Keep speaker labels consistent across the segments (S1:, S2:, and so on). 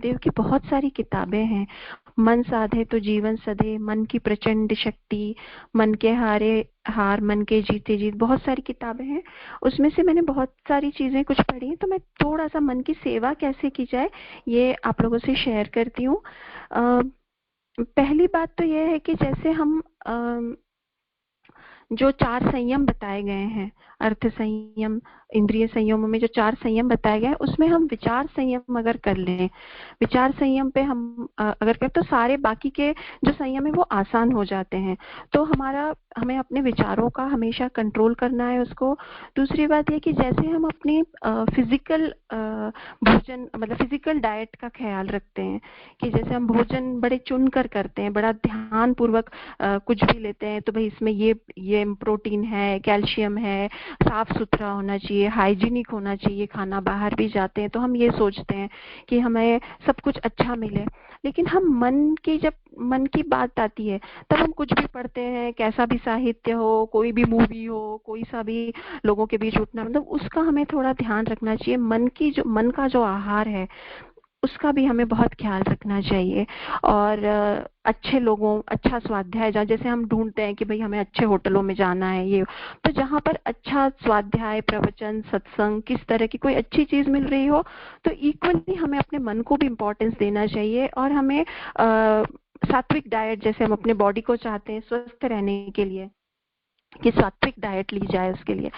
S1: महादेव की बहुत सारी किताबें हैं। मन साधे तो जीवन सधे, मन की प्रचंड शक्ति, मन के हार, मन के जीते जीत, बहुत सारी किताबें हैं। उसमें से मैंने बहुत सारी चीजें कुछ पढ़ी हैं, तो मैं थोड़ा सा मन की सेवा कैसे की जाए ये आप लोगों से शेयर करती हूँ। पहली बात तो ये है कि जैसे हम जो 4 संयम बताए गए हैं, अर्थ संयम, इंद्रिय संयमों में जो 4 संयम बताए गए हैं, उसमें हम विचार संयम अगर कर लें, विचार संयम पे हम अगर करें तो सारे बाकी के जो संयम है वो आसान हो जाते हैं। तो हमें अपने विचारों का हमेशा कंट्रोल करना है उसको। दूसरी बात ये कि जैसे हम अपनी फिजिकल भोजन मतलब फिजिकल डाइट का ख्याल रखते हैं, कि जैसे हम भोजन बड़े चुन कर करते हैं, बड़ा ध्यान पूर्वक कुछ भी लेते हैं तो भाई इसमें ये प्रोटीन है, कैल्शियम है, साफ सुथरा होना चाहिए, हाइजीनिक होना चाहिए खाना। बाहर भी जाते हैं तो हम ये सोचते हैं कि हमें सब कुछ अच्छा मिले, लेकिन हम जब मन की बात आती है तब हम कुछ भी पढ़ते हैं, कैसा भी साहित्य हो, कोई भी मूवी हो, कोई सा भी लोगों के बीच उठना, मतलब उसका हमें थोड़ा ध्यान रखना चाहिए। मन का जो आहार है उसका भी हमें बहुत ख्याल रखना चाहिए। और अच्छा स्वाध्याय, जैसे हम ढूंढते हैं कि भाई हमें अच्छे होटलों में जाना है, ये तो जहाँ पर अच्छा स्वाध्याय, प्रवचन, सत्संग, किस तरह की कोई अच्छी चीज मिल रही हो, तो इक्वली हमें अपने मन को भी इम्पोर्टेंस देना चाहिए। और हमें सात्विक डाइट, जैसे हम अपने बॉडी को चाहते हैं स्वस्थ रहने के लिए कि सात्विक डाइट ली जाए उसके लिए,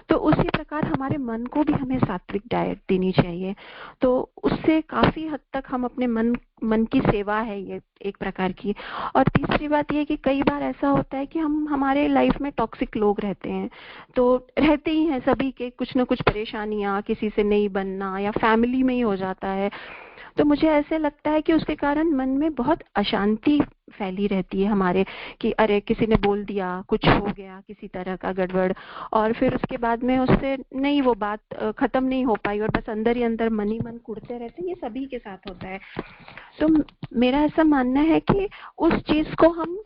S1: तो उसी प्रकार हमारे मन को भी हमें सात्विक डाइट देनी चाहिए। तो उससे काफी हद तक हम अपने मन की सेवा है ये एक प्रकार की। और तीसरी बात ये कि कई बार ऐसा होता है कि हमारे लाइफ में टॉक्सिक लोग रहते हैं, तो रहते ही हैं सभी के कुछ न कुछ परेशानियां, किसी से नहीं बनना या फैमिली में ही हो जाता है। तो मुझे ऐसे लगता है कि उसके कारण मन में बहुत अशांति फैली रहती है हमारे, कि अरे किसी ने बोल दिया, कुछ हो गया किसी तरह का गड़बड़, और फिर उसके बाद में उससे नहीं वो बात खत्म नहीं हो पाई और बस अंदर ही अंदर मन ही मन कुढ़ते रहते हैं। ये सभी के साथ होता है। तो मेरा ऐसा मानना है कि उस चीज को हम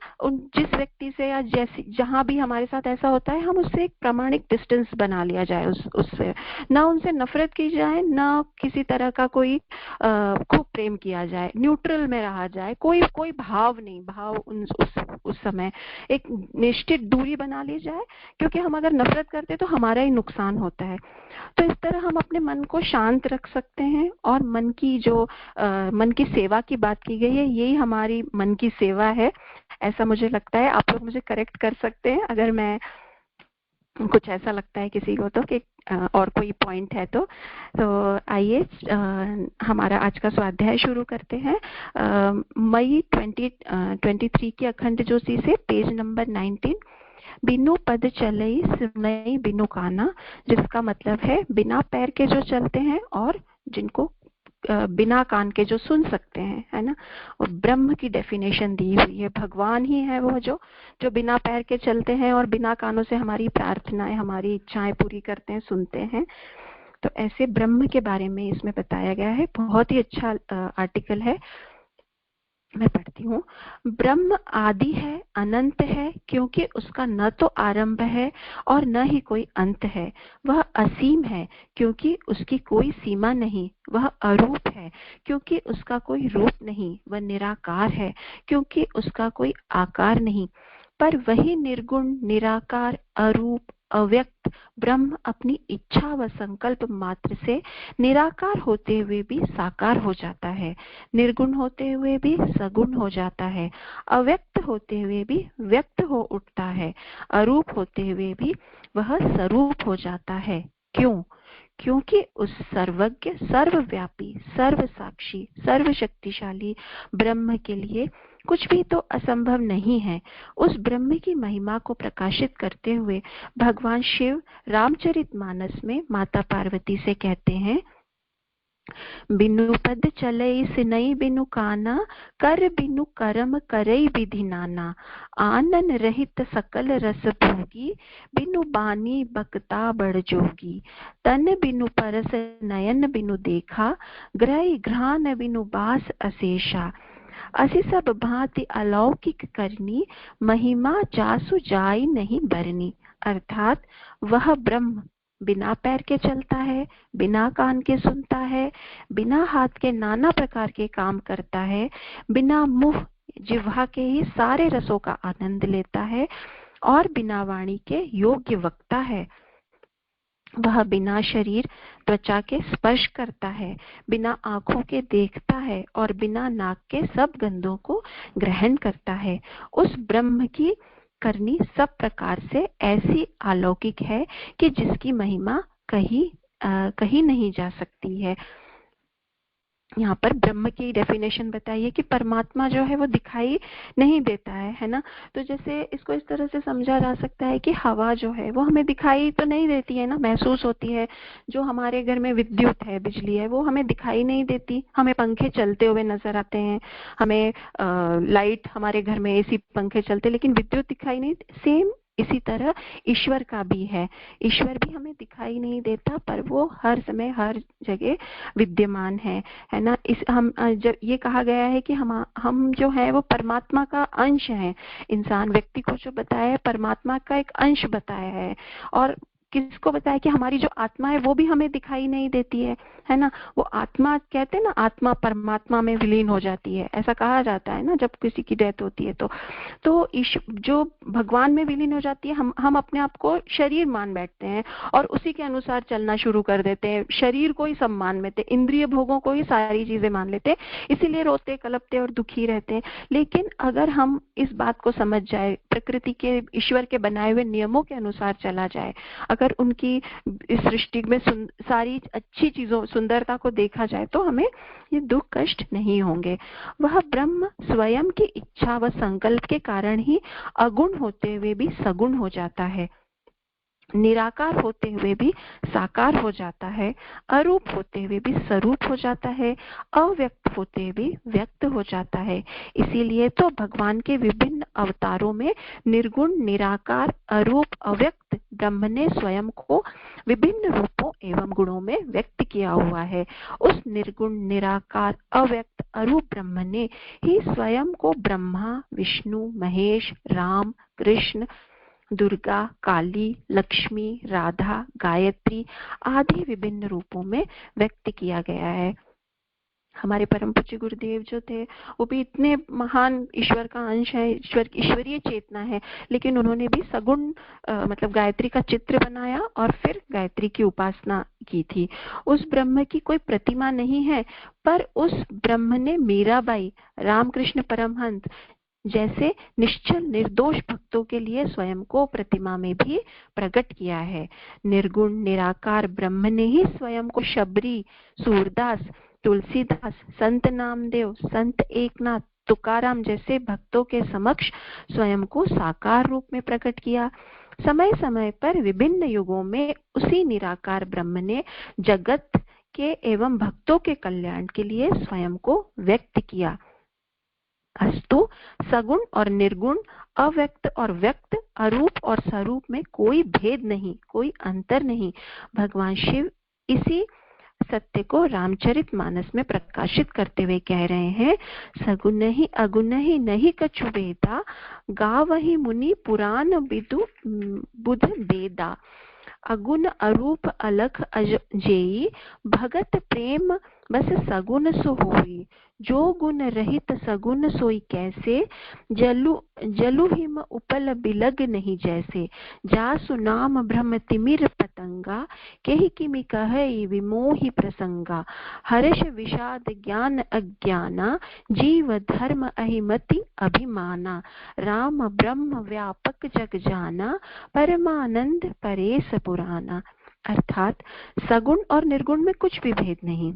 S1: जिस व्यक्ति से या जहां भी हमारे साथ ऐसा होता है, हम उससे एक प्रामाणिक डिस्टेंस बना लिया जाए, उससे ना उनसे नफरत की जाए, ना किसी तरह का कोई खूब प्रेम किया जाए, न्यूट्रल में रहा जाए, कोई भाव नहीं, उस समय एक निश्चित दूरी बना ली जाए, क्योंकि हम अगर नफरत करते तो हमारा ही नुकसान होता है। तो इस तरह हम अपने मन को शांत रख सकते हैं। और मन की सेवा की बात की गई है, यही हमारी मन की सेवा है, ऐसा मुझे लगता है। आप लोग मुझे करेक्ट कर सकते हैं अगर मैं कुछ ऐसा लगता है किसी को तो, कि और कोई पॉइंट है तो आइए हमारा आज का स्वाध्याय शुरू करते हैं। मई 2023 की अखंड ज्योति से पेज नंबर 19, बिनु पद चलई सुनई बिनु काना, जिसका मतलब है बिना पैर के जो चलते हैं और जिनको बिना कान के जो सुन सकते हैं, है ना। और ब्रह्म की डेफिनेशन दी हुई है, भगवान ही है वो जो बिना पैर के चलते हैं और बिना कानों से हमारी प्रार्थनाएं, हमारी इच्छाएं पूरी करते हैं, सुनते हैं। तो ऐसे ब्रह्म के बारे में इसमें बताया गया है, बहुत ही अच्छा आर्टिकल है, मैं पढ़ती हूँ। ब्रह्म आदि है, अनंत है, क्योंकि उसका न तो आरंभ है और न ही कोई अंत है। वह असीम है, क्योंकि उसकी कोई सीमा नहीं। वह अरूप है, क्योंकि उसका कोई रूप नहीं। वह निराकार है, क्योंकि उसका कोई आकार नहीं। पर वही निर्गुण, निराकार, अरूप, अव्यक्त ब्रह्म अपनी इच्छा व संकल्प मात्र से निराकार होते हुए भी साकार हो जाता है, निर्गुण होते हुए भी सगुण हो जाता है, अव्यक्त होते हुए भी व्यक्त हो उठता है, अरूप होते हुए भी वह स्वरूप हो जाता है। क्यों? क्योंकि उस सर्वज्ञ, सर्वव्यापी, सर्वसाक्षी, सर्वशक्तिशाली ब्रह्म के लिए कुछ भी तो असंभव नहीं है। उस ब्रह्म की महिमा को प्रकाशित करते हुए भगवान शिव रामचरितमानस में माता पार्वती से कहते हैं, बिनु पद चलई सिनई बिनु काना, कर बिनु करम करई विधि नाना, आनन रहित सकल रस भोगी, बिनु बानी बकता बड़ जोगी, तन बिनु परस नयन बिनु देखा, ग्रह घ्राण बिनु बास अशेषा, असी सब भांति अलौकिक करनी, महिमा जासु जाई नहीं बरनी। अर्थात वह ब्रह्म बिना पैर के चलता है, बिना कान के सुनता है, बिना हाथ के नाना प्रकार के काम करता है, बिना मुंह जिह्वा के ही सारे रसों का आनंद लेता है और बिना वाणी के योग्य वक्ता है। वह बिना शरीर त्वचा के स्पर्श करता है, बिना आंखों के देखता है और बिना नाक के सब गंधों को ग्रहण करता है। उस ब्रह्म की करनी सब प्रकार से ऐसी अलौकिक है कि जिसकी महिमा कहीं नहीं जा सकती है। यहाँ पर ब्रह्म की डेफिनेशन बताइए कि परमात्मा जो है वो दिखाई नहीं देता है ना। तो जैसे इसको इस तरह से समझा जा सकता है कि हवा जो है वो हमें दिखाई तो नहीं देती है ना, महसूस होती है। जो हमारे घर में विद्युत है, बिजली है, वो हमें दिखाई नहीं देती। हमें पंखे चलते हुए नजर आते हैं, हमें लाइट, हमारे घर में एसी पंखे चलते, लेकिन विद्युत दिखाई नहीं। सेम इसी तरह ईश्वर का भी है। ईश्वर भी हमें दिखाई नहीं देता, पर वो हर समय हर जगह विद्यमान है ना। हम जब ये कहा गया है कि हम जो है वो परमात्मा का अंश है। इंसान व्यक्ति को जो बताया है परमात्मा का एक अंश बताया है, और किसको बताया कि हमारी जो आत्मा है वो भी हमें दिखाई नहीं देती है ना। वो आत्मा, कहते हैं ना, आत्मा परमात्मा में विलीन हो जाती है, ऐसा कहा जाता है ना जब किसी की डेथ होती है। तो जो भगवान में विलीन हो जाती है, हम अपने आप को शरीर मान बैठते हैं और उसी के अनुसार चलना शुरू कर देते हैं। शरीर को ही सब मान लेते, इंद्रिय भोगों को ही सारी चीजें मान लेते, इसीलिए रोते कलपते और दुखी रहते हैं। लेकिन अगर हम इस बात को समझ जाए, प्रकृति के, ईश्वर के बनाए हुए नियमों के अनुसार चला जाए, अगर उनकी इस सृष्टि में सारी अच्छी चीजों, सुंदरता को देखा जाए, तो हमें ये दुख कष्ट नहीं होंगे। वह ब्रह्म स्वयं की इच्छा व संकल्प के कारण ही अगुण होते हुए भी सगुण हो जाता है, निराकार होते हुए भी साकार हो जाता है, अरूप होते हुए भी स्वरूप हो जाता है, अव्यक्त होते हुए भी व्यक्त हो जाता है। इसीलिए तो भगवान के विभिन्न अवतारों में निर्गुण, निराकार, अरूप, अव्यक्त ब्रह्म ने स्वयं को विभिन्न रूपों एवं गुणों में व्यक्त किया हुआ है। उस निर्गुण, निराकार, अव्यक्त, अरूप ब्रह्म ने ही स्वयं को ब्रह्मा, विष्णु, महेश, राम, कृष्ण, दुर्गा, काली, लक्ष्मी, राधा, गायत्री आदि विभिन्न रूपों में व्यक्त किया गया है। हमारे परम पूज्य गुरुदेव जो थे वो भी इतने महान ईश्वर का अंश है, ईश्वरीय चेतना है, लेकिन उन्होंने भी सगुण मतलब गायत्री का चित्र बनाया और फिर गायत्री की उपासना की थी। उस ब्रह्म की कोई प्रतिमा नहीं है, पर उस ब्रह्म ने मीराबाई, रामकृष्ण परमहंस जैसे निश्चल निर्दोष भक्तों के लिए स्वयं को प्रतिमा में भी प्रकट किया है। निर्गुण निराकार ब्रह्म ने ही स्वयं को शबरी, सूरदास, तुलसीदास, संत नामदेव, संत एकनाथ, तुकाराम जैसे भक्तों के समक्ष स्वयं को साकार रूप में प्रकट किया। समय समय पर विभिन्न युगों में उसी निराकार ब्रह्म ने जगत के एवं भक्तों के कल्याण के लिए स्वयं को व्यक्त किया। अस्तु सगुण और निर्गुण, अव्यक्त और व्यक्त, अरूप और स्वरूप में कोई भेद नहीं, कोई अंतर नहीं। भगवान शिव इसी सत्य को रामचरितमानस में प्रकाशित करते हुए कह रहे हैं, सगुण ही अगुण ही नहीं कछु भेदा, गावहि मुनि पुराण विदु बुध बेदा। अगुण अरूप अलख अजेयी, भगत प्रेम बस सगुण सो होई। जो गुण रहित सगुण सोई कैसे, जलु हिम उपल बिलग नहीं जैसे। जासु नाम ब्रह्म तिमिर पतंगा, केहि किमि कहई विमोहि प्रसंगा। हर्ष विषाद ज्ञान अज्ञाना, जीव धर्म अहिमति अभिमाना। राम ब्रह्म व्यापक जग जाना, परमानंद परेश पुराना। अर्थात सगुण और निर्गुण में कुछ भी भेद नहीं।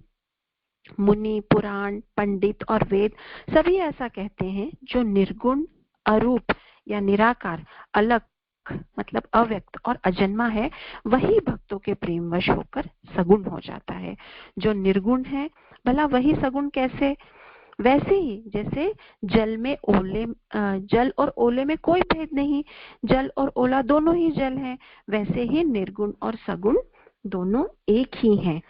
S1: मुनि, पुराण, पंडित और वेद सभी ऐसा कहते हैं। जो निर्गुण, अरूप या निराकार, अलग मतलब अव्यक्त और अजन्मा है, वही भक्तों के प्रेमवश होकर सगुण हो जाता है। जो निर्गुण है, भला वही सगुण कैसे? वैसे ही जैसे जल और ओले में कोई भेद नहीं, जल और ओला दोनों ही जल हैं, वैसे ही निर्गुण और सगुण दोनों एक ही हैं।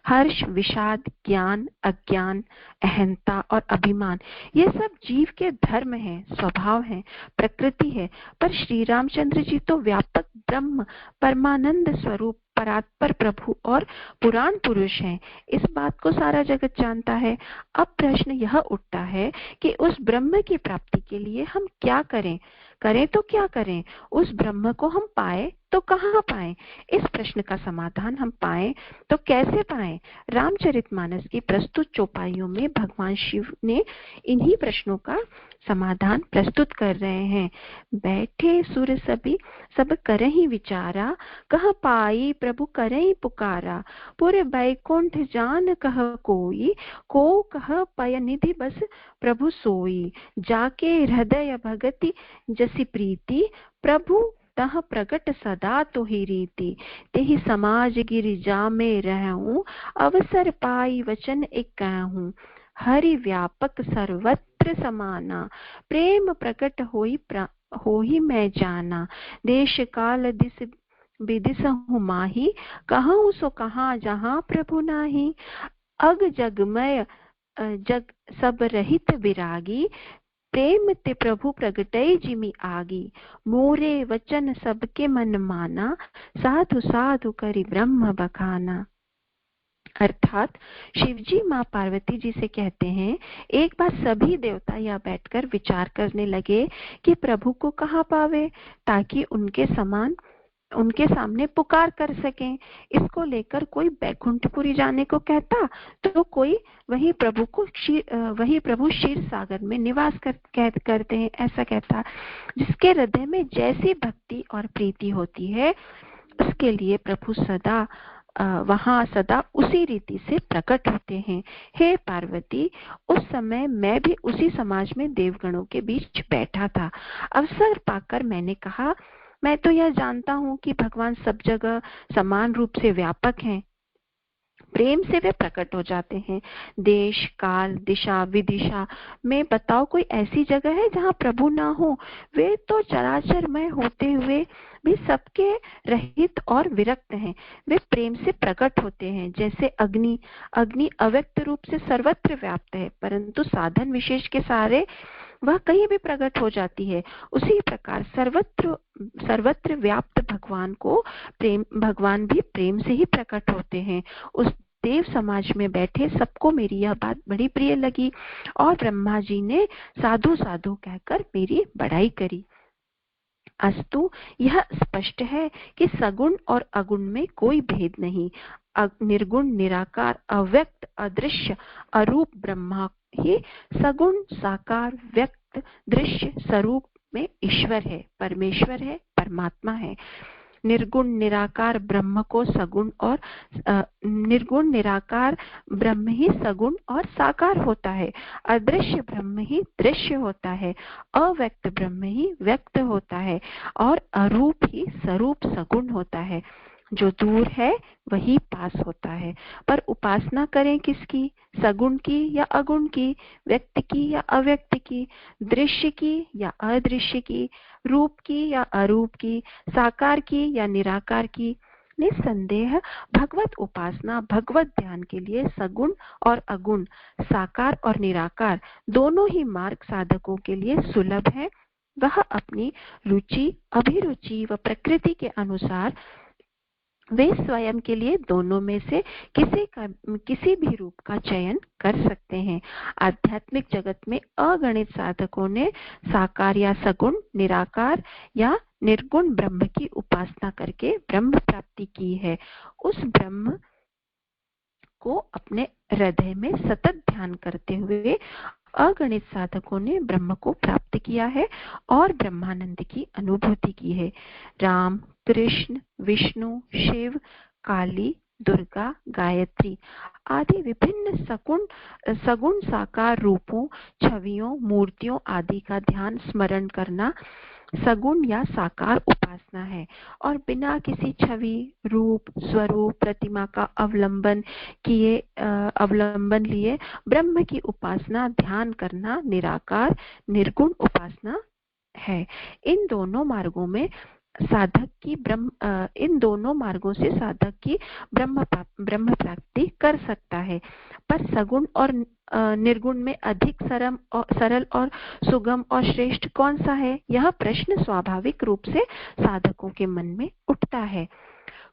S1: हर्ष, विषाद, ज्ञान, अज्ञान, अहंता और अभिमान, ये सब जीव के धर्म हैं, स्वभाव हैं, प्रकृति है। पर श्री रामचंद्र जी तो व्यापक ब्रह्म, परमानंद स्वरूप, परात्पर प्रभु और पुराण पुरुष हैं। इस बात को सारा जगत जानता है। अब प्रश्न यह उठता है कि उस ब्रह्म की प्राप्ति के लिए हम क्या करें? करें तो क्या करें? उस ब्रह्म को हम पाए तो कहाँ पाएं? इस प्रश्न का समाधान हम पाएं तो कैसे पाएं? रामचरितमानस की प्रस्तुत चौपाइयों में भगवान शिव ने इन्हीं प्रश्नों का समाधान प्रस्तुत कर रहे हैं। बैठे सुर सभी सब करहि विचारा, कह पाई प्रभु करहि पुकारा। पूरे बैकुंठ जान कह कोई, को कह पय निधि बस प्रभु सोई। जाके हृदय भगति जसी प्रीति, प्रभु तह प्रगट सदा तोहि रीति। तेहि समाज गिरिजा में रहूं, अवसर पाई वचन एक कहूं। हरि व्यापक सर्वत्र समाना, प्रेम प्रकट होई मैं जाना। देश काल दिस विदिसहु माही, कहूँ सो कहाँ जहाँ प्रभु नाही। अग जगमय जग सब रहित विरागी, प्रेम ते प्रभु प्रगटय जिमि आगी। मोरे वचन सबके मन माना, साधु साधु करि ब्रह्म बखाना। अर्थात शिवजी माँ पार्वती जी से कहते हैं, एक बार सभी देवता यहाँ बैठकर विचार करने लगे कि प्रभु को कहाँ पावे ताकि उनके सामने पुकार कर सकें। इसको लेकर कोई बैकुंठपुरी जाने को कहता तो कोई वही प्रभु क्षीर सागर में निवास करते हैं ऐसा कहता। जिसके हृदय में जैसी भक्ति और प्रीति होती है उसके लिए प्रभु सदा वहां सदा उसी रीति से प्रकट होते हैं। हे पार्वती, उस समय मैं भी उसी समाज में देवगणों के बीच बैठा था। अवसर पाकर मैंने कहा, मैं तो यह जानता हूं कि भगवान सब जगह समान रूप से व्यापक हैं, प्रेम से वे प्रकट हो जाते हैं। देश काल दिशा विदिशा में बताओ कोई ऐसी जगह है जहाँ प्रभु ना हो? वे तो चराचरमय होते हुए भी सबके रहित और विरक्त हैं। वे प्रेम से प्रकट होते हैं। जैसे अग्नि अव्यक्त रूप से सर्वत्र व्याप्त है, परंतु साधन विशेष के सहारे वह कहीं भी प्रकट हो जाती है। उसी प्रकार सर्वत्र व्याप्त भगवान भी प्रेम से ही प्रकट होते हैं। उस देव समाज में बैठे सबको मेरी यह बात बड़ी प्रिय लगी और ब्रह्मा जी ने साधु साधु कहकर मेरी बड़ाई करी। अस्तु यह स्पष्ट है कि सगुण और अगुण में कोई भेद नहीं। निर्गुण निराकार अव्यक्त अदृश्य अरूप ब्रह्मा ही सगुण साकार व्यक्त दृश्य स्वरूप में ईश्वर है, परमेश्वर है, परमात्मा है। निर्गुण निराकार ब्रह्म को सगुण और निर्गुण निराकार ब्रह्म ही सगुण और साकार होता है। अदृश्य ब्रह्म ही दृश्य होता है, अव्यक्त ब्रह्म ही व्यक्त होता है और अरूप ही स्वरूप सगुण होता है। जो दूर है वही पास होता है। पर उपासना करें किसकी? सगुण की या अगुण की, व्यक्त की या अव्यक्त की, दृश्य की या अदृश्य की, रूप की या अरूप की, साकार की या निराकार की? निसंदेह भगवत उपासना भगवत ध्यान के लिए सगुण और अगुण, साकार और निराकार दोनों ही मार्ग साधकों के लिए सुलभ है। वह अपनी रुचि अभिरुचि व प्रकृति के अनुसार वे स्वयं के लिए दोनों में से किसी भी रूप का चयन कर सकते हैं। आध्यात्मिक जगत में अगणित साधकों ने साकार या सगुण, निराकार या निर्गुण ब्रह्म की उपासना करके ब्रह्म प्राप्ति की है। उस ब्रह्म को अपने हृदय में सतत ध्यान करते हुए अगणित साधकों ने ब्रह्म को प्राप्त किया है और ब्रह्मानंद की अनुभूति की है। राम, कृष्ण, विष्णु, शिव, काली, दुर्गा, गायत्री आदि विभिन्न सगुण साकार रूपों, छवियों, मूर्तियों आदि का ध्यान स्मरण करना सगुण या साकार उपासना है और बिना किसी छवि, रूप, स्वरूप, प्रतिमा का अवलंबन लिए ब्रह्म की उपासना ध्यान करना निराकार निर्गुण उपासना है। इन दोनों मार्गों में साधक की इन दोनों मार्गों से साधक की ब्रह्म प्राप्ति कर सकता है। पर सगुण और निर्गुण में अधिक सरल और सुगम और श्रेष्ठ कौन सा है? यह प्रश्न स्वाभाविक रूप से साधकों के मन में उठता है।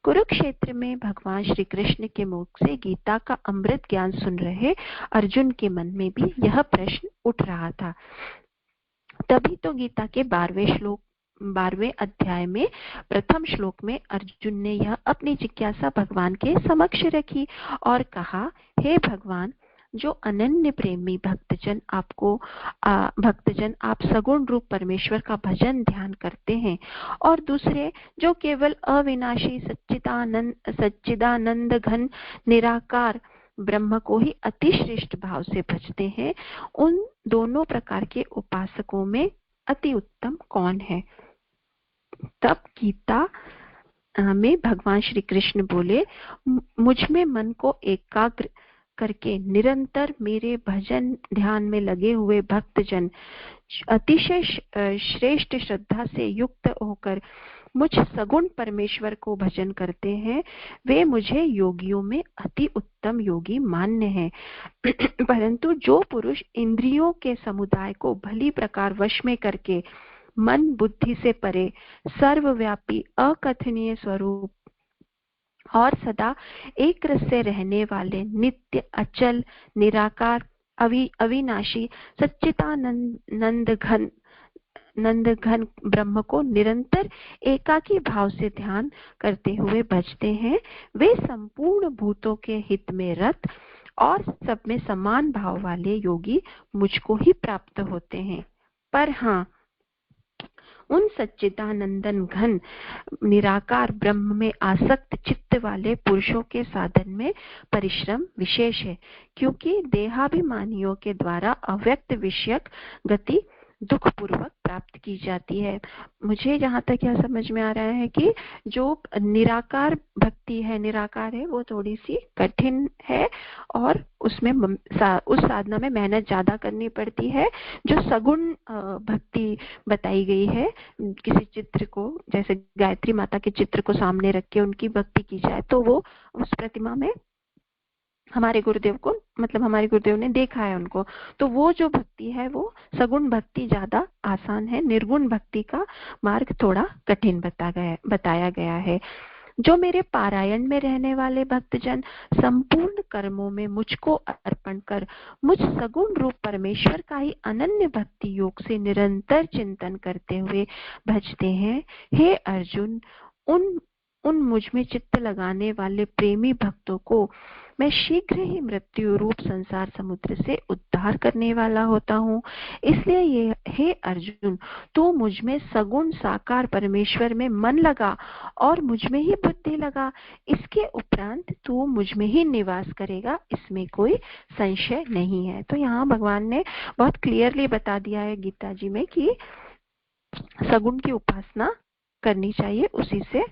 S1: कुरुक्षेत्र में भगवान श्री कृष्ण के मुख से गीता का अमृत ज्ञान सुन रहे अर्जुन के मन में भी यह प्रश्न उठ रहा था। तभी तो गीता के 12वें अध्याय में प्रथम श्लोक में अर्जुन ने यह अपनी जिज्ञासा भगवान के समक्ष रखी और कहा, हे भगवान, जो अनन्य प्रेमी भक्तजन आप सगुण रूप परमेश्वर का भजन ध्यान करते हैं और दूसरे जो केवल अविनाशी सच्चिदानंद घन निराकार ब्रह्म को ही अति श्रेष्ठ भाव से भजते हैं, उन दोनों प्रकार के उपासकों में अति उत्तम कौन है? तब गीता में भगवान श्री कृष्ण बोले, मुझ में मन को एकाग्र करके निरंतर मेरे भजन ध्यान में लगे हुए भक्तजन अतिशय श्रेष्ठ श्रद्धा से युक्त होकर मुझ सगुण परमेश्वर को भजन करते हैं, वे मुझे योगियों में अति उत्तम योगी मान्य हैं। परंतु जो पुरुष इंद्रियों के समुदाय को भली प्रकार वश में करके मन बुद्धि से परे सर्वव्यापी अकथनीय स्वरूप और सदा एक रस से रहने वाले नित्य अचल निराकार अविनाशी सच्चिदानंद घन ब्रह्म को निरंतर एकाकी भाव से ध्यान करते हुए भजते हैं, वे संपूर्ण भूतों के हित में रत और सब में समान भाव वाले योगी मुझको ही प्राप्त होते हैं। पर हाँ, उन सच्चिदानंदन घन निराकार ब्रह्म में आसक्त चित्त वाले पुरुषों के साधन में परिश्रम विशेष है, क्योंकि देहाभिमानियों के द्वारा अव्यक्त विषयक गति दुख पूर्वक प्राप्त की जाती है। मुझे जहाँ तक यह समझ में आ रहा है कि जो निराकार भक्ति है, निराकार है, वो थोड़ी सी कठिन है और उसमें उस साधना में मेहनत ज्यादा करनी पड़ती है। जो सगुण भक्ति बताई गई है, किसी चित्र को, जैसे गायत्री माता के चित्र को सामने रख के उनकी भक्ति की जाए, तो वो उस प्रतिमा में हमारे गुरुदेव ने देखा है उनको, तो वो जो भक्ति है वो सगुण भक्ति ज्यादा आसान है, निर्गुण भक्ति का मार्ग थोड़ा कठिन बताया गया है। जो मेरे पारायण में रहने वाले भक्तजन संपूर्ण कर्मों में मुझको अर्पण कर मुझ सगुण रूप परमेश्वर का ही अनन्य भक्ति योग से निरंतर चिंतन करते हुए भजते हैं, हे अर्जुन, उन मुझ में चित्त लगाने वाले प्रेमी भक्तों को मैं शीघ्र ही मृत्यु रूप संसार समुद्र से उद्धार करने वाला होता हूँ। इसलिए हे अर्जुन, तू मुझ में सगुण साकार परमेश्वर में मन लगा और मुझ में ही बुद्धि लगा। इसके उपरांत तू मुझ में ही निवास करेगा, इसमें कोई संशय नहीं है। तो यहाँ भगवान ने बहुत क्लियरली बता दिया है गीता जी में कि सगुण की उपासना करनी चाहिए, उसी से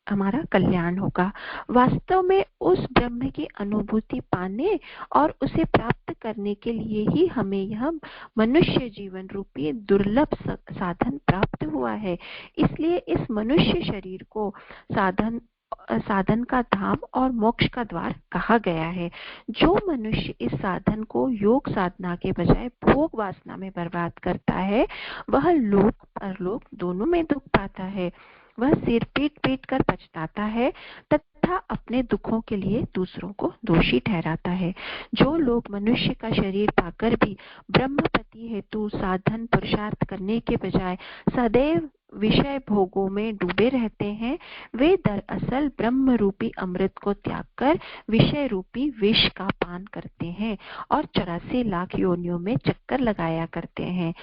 S1: हमारा कल्याण होगा। वास्तव में उस ब्रह्म की अनुभूति पाने और उसे प्राप्त करने के लिए ही हमें यह मनुष्य जीवन रूपी दुर्लभ साधन प्राप्त हुआ है। इसलिए इस मनुष्य शरीर को साधन का धाम और मोक्ष का द्वार कहा गया है। जो मनुष्य इस साधन को योग साधना के बजाय भोग वासना में बर्बाद करता है, वह लोक परलोक दोनों में दुख पाता है। वह सिर पीट कर पछताता है तथा अपने दुखों के लिए दूसरों को दोषी ठहराता है। जो लोग मनुष्य का शरीर पाकर भी ब्रह्मपति हेतु साधन पुरुषार्थ करने के बजाय सदैव विषय भोगों में डूबे रहते हैं, वे दरअसल ब्रह्म रूपी अमृत को त्याग कर विषय रूपी विष का पान करते हैं और 84 लाख योनियों में चक्कर लगाया करते हैं।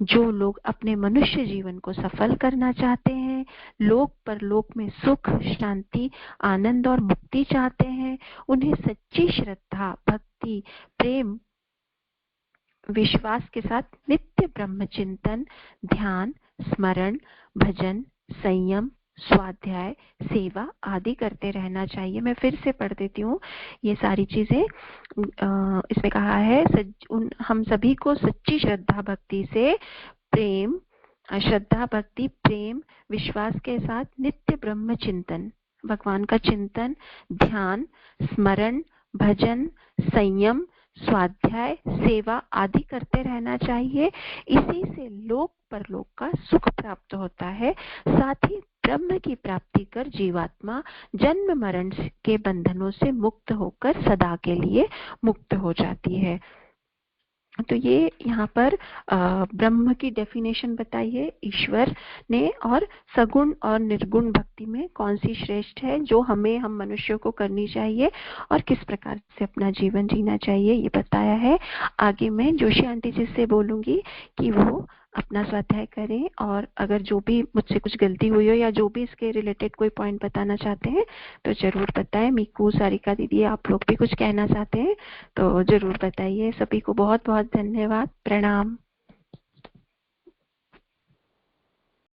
S1: जो लोग अपने मनुष्य जीवन को सफल करना चाहते हैं, लोक परलोक में सुख, शांति, आनंद और मुक्ति चाहते हैं, उन्हें सच्ची श्रद्धा, भक्ति, प्रेम, विश्वास के साथ नित्य ब्रह्म चिंतन, ध्यान, स्मरण, भजन, संयम, स्वाध्याय, सेवा आदि करते रहना चाहिए। मैं फिर से पढ़ देती हूँ ये सारी चीजें। इसमें कहा है हम सभी को सच्ची श्रद्धा भक्ति से प्रेम, श्रद्धा, भक्ति, प्रेम, विश्वास के साथ नित्य ब्रह्म चिंतन, भगवान का चिंतन, ध्यान, स्मरण, भजन, संयम, स्वाध्याय, सेवा आदि करते रहना चाहिए। इसी से लोक परलोक का सुख प्राप्त होता है। साथ ही ब्रह्म की प्राप्ति कर जीवात्मा जन्म मरण के बंधनों से मुक्त होकर सदा के लिए मुक्त हो जाती है। तो ये यहाँ पर ब्रह्म की डेफिनेशन बताई है ईश्वर ने, और सगुण और निर्गुण भक्ति में कौन सी श्रेष्ठ है जो हम मनुष्यों को करनी चाहिए और किस प्रकार से अपना जीवन जीना चाहिए, ये बताया है। आगे मैं जोशी आंटी जी से बोलूंगी कि वो अपना स्वाध्याय करें, और अगर जो भी मुझसे कुछ गलती हुई हो या जो भी इसके रिलेटेड कोई पॉइंट बताना चाहते हैं तो जरूर बताएं। मीकू, सारिका दीदी, आप लोग भी कुछ कहना चाहते हैं तो जरूर बताइए। सभी को बहुत बहुत धन्यवाद, प्रणाम।